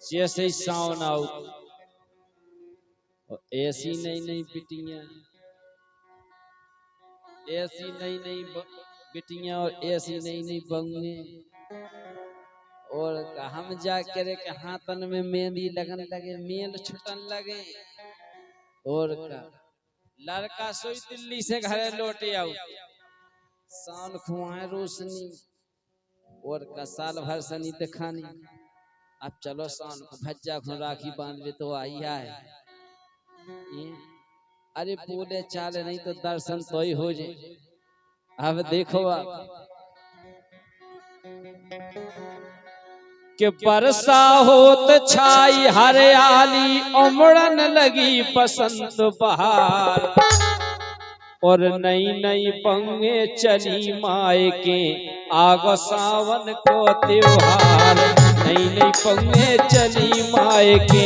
जैसे ही सावन आओ और ऐसी नई नई बिटियां, ऐसी नई नई बिटियां और ऐसी नई नई बंगे, और हम जा करे के हाथन में मेहंदी लगन लगे, मेल छुटन लगे, और का लड़का सोई दिल्ली से घरे लौटे आओ, शान खुआए रोशनी, और का साल भर सनी दिखानी। अब चलो शान को भज्जा को राखी बांध ले तो आई है। अरे बोले चाले नहीं तो दर्शन तो ही हो जाए। अब देखो आप कि बरसा होत छाई हरियाली, उमड़न लगी बसंत बहार, और नई नई पंगे चली मायके आगो सावन को त्योहार। नई नई पंगे चली मायके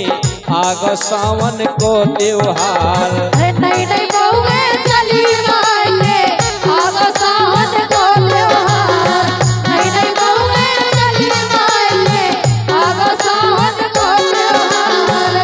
आगो सावन को त्योहार। नई नई पंगे चली मायके आगो सावन को त्योहार। नई नई पंगे चली मायके आगो सावन को त्योहार।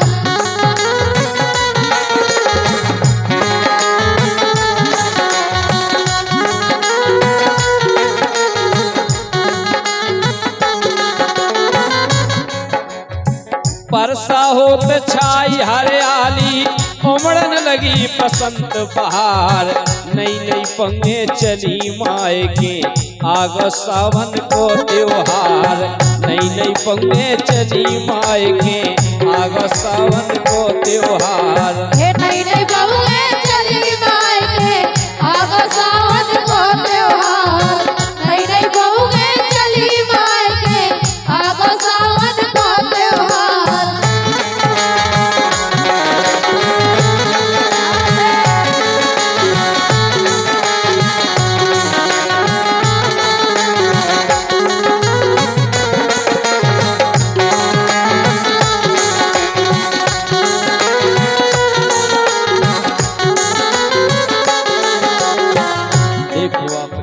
बरसा होत छाई हरियाली, उमड़न लगी बसंत बहार। नई नई पंगे चली मायके आगो सावन को त्योहार। नई नई पंगे चली मायके आगो सावन को त्योहार। नई नई पंगे चली मायके आगो सावन को त्योहार। नई नई पंगे चली मायके आगो सावन को त्योहार।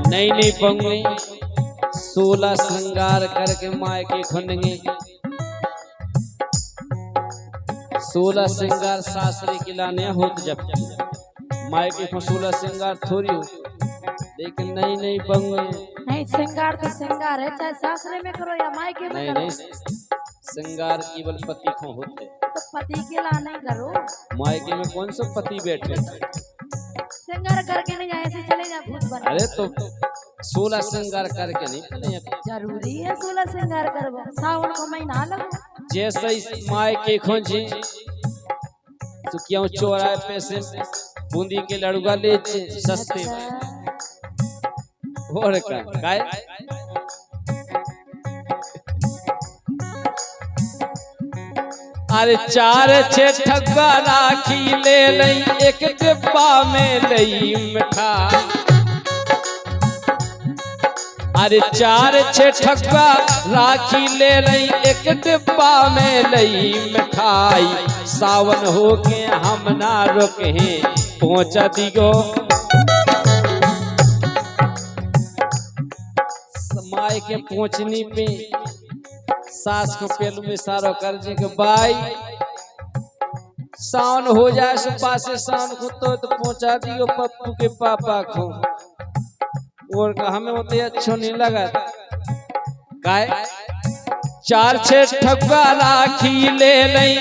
नई नई पंगे 16 श्रृंगार करके मायके खुनेंगे। 16 श्रृंगार सासरे के लाने होत जब मायके को 16 श्रृंगार थोड़ी हो, लेकिन नई नई पंगे नहीं, श्रृंगार तो श्रृंगार है, चाहे सासरे में करो या मायके में करो। नहीं श्रृंगार केवल पति को होते, तो पति के ला नहीं करो। मायके में कौन सा पति बैठे? श्रृंगार करके नहीं ऐसे चले जा भूत बन। अरे तो 16 श्रृंगार करके नहीं चले। जरूरी है 16 श्रृंगार करबो, सावन को महीना लगो। जैसे ही मायके खोजी तो क्यों चौराहे पैसे बूंदी के लड़ुआ ले सस्ते और काय अरे 4-6 ठग्गा राखी ले लई, एक डिब्बा में लई मिठाई। अरे 4-6 ठग्गा राखी ले लई, एक डिब्बा में लई मिठाई। सावन हो के हम ना रुके पहुंचा दियो माय के पहुंचनी पे सास को पहलू में इशारा कर दे कि भाई सावन हो जाए सुबह से शाम को तो पहुंचा दियो पप्पू के पापा को। और हमें होते अच्छो नहीं लगा काय 4-6 ठग्गा राखी ले लई,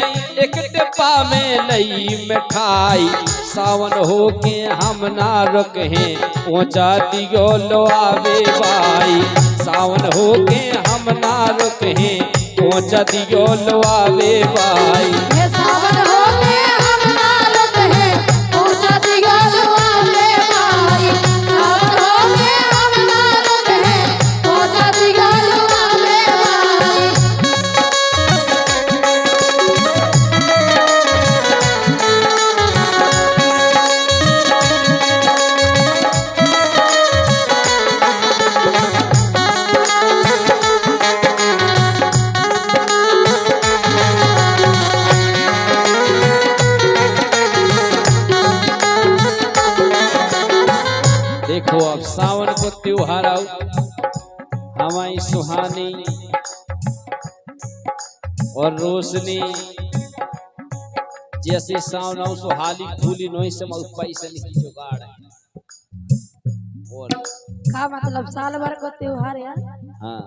एक डिब्बा में लई मिठाई। सावन हो के हम ना रुके पहुंचा दियो लो आवे भाई। सावन हो के हम ना रुके पहुंचा दियो लो आवे भाई। सावन हो के हम ना रुके पहुंचा दियो लो आवे भाई। सावन हो के हम ना रुके पहुंचा दियो लो आवे भाई। देखो अब सावन को त्योहार आओ, हमारी सुहानी और रोशनी जैसे सावन सुहाली फूली नोई से पैसे की जुगाड़ है। और का मतलब साल भर का त्योहार यार। हाँ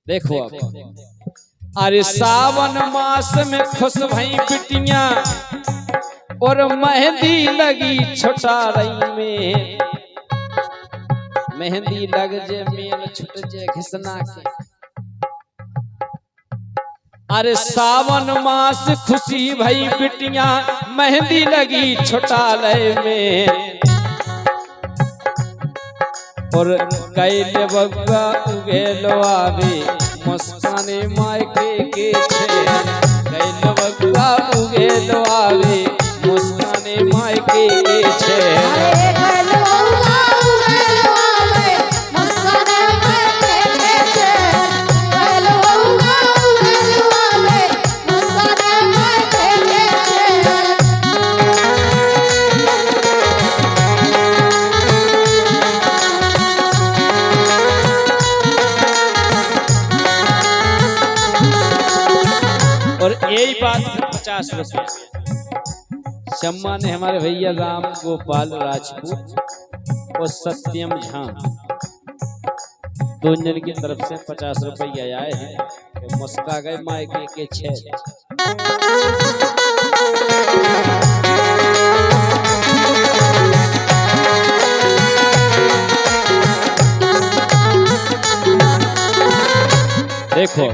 देखो अब, अरे सावन मास में खुश भई बिटिया और मेहंदी लगी छोटा रही में, मेहंदी लग जे मेल छुट जे घिसना के। अरे सावन मास खुशी भई बिटिया मेहंदी लगी छोटा लय में, और कैले बग्गा उगेलो आवे मुस्काने मायके के छे, कैले बग्गा उगेलो आवे मुस्काने मायके के छे। अरे कैलो उगेलो आवे मुस्काने मायके के छे, कैलो उगेलो आवे मुस्काने मायके के छे। और यही बात 50 रुपये शम्मा ने हमारे भैया राम गोपाल राजपूत और सत्यम झा दो जन की तरफ से 50 रुपये आए हैं। मुस्का गए मायके के 6। देखो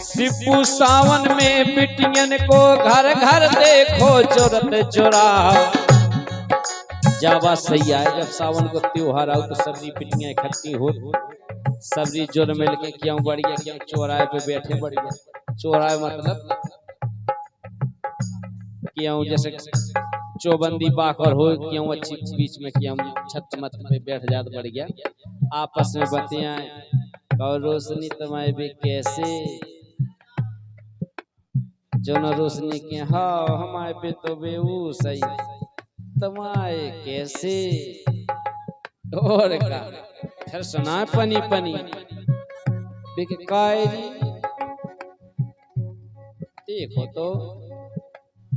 सिप्पू सावन में बिटियन को घर घर देखो जोरत जोरा। जावा सही आए जब सावन को त्योहार आओ तो सबरी बिटियां इकट्ठी हो, सबरी जोर मिल के क्यों बढ़िया क्यों चौराहे पे बैठे बढ़िया। चौराहे मतलब क्यों जैसे चौबंदी बाकर हो क्यों अच्छी बीच में क्यों छत मत में बैठ जात बढ़िया, आपस में बतियाएं। और रोशनी तुम्हारे भी कैसे जो न रोशनी के हाँ हमारे पे तो बेऊ सही तुम्हारे कैसे। और का फिर सुना पनी पनी बिकायरी देखो तो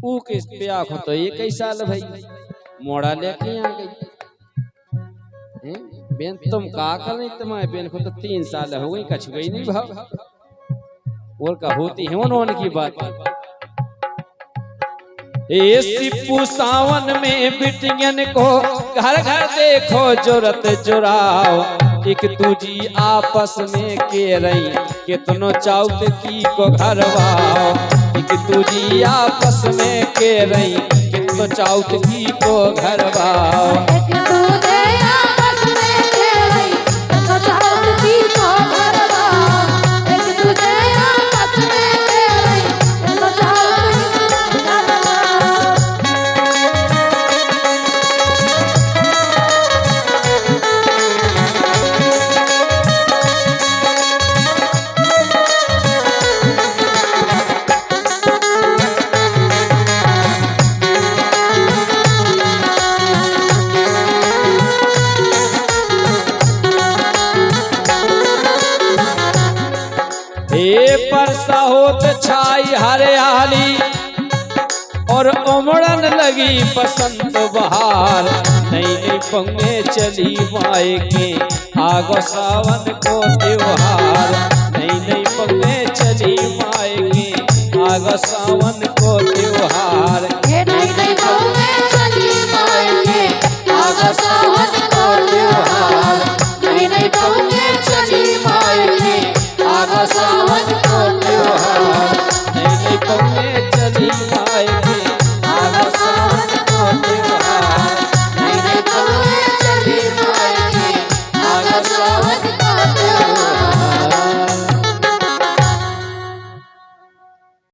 ऊ किस पे आखो तो ये कई साल भाई मोड़ा लेके आ गई बेन। तुम का कर रही तुम्हारे बेन को तो 3 साल हो गई कछ गई नहीं भाव। और का होती है उन्होंने की बात। ए सिप्पू सावन में बिटियन को घर घर देखो जोरत जोराओ, एक तुझी आपस में के रही कितनो चाउत की को घरवाओ, एक तुझी आपस में के रही कितनो चाउत की को घरवाओ। परसा होत छाई हरियाली और उमड़न लगी बसंत बहार, नई नई पंगे चली मायके आगो सावन को त्योहार, नई नई पंगे चली मायके आगो सावन को त्योहार।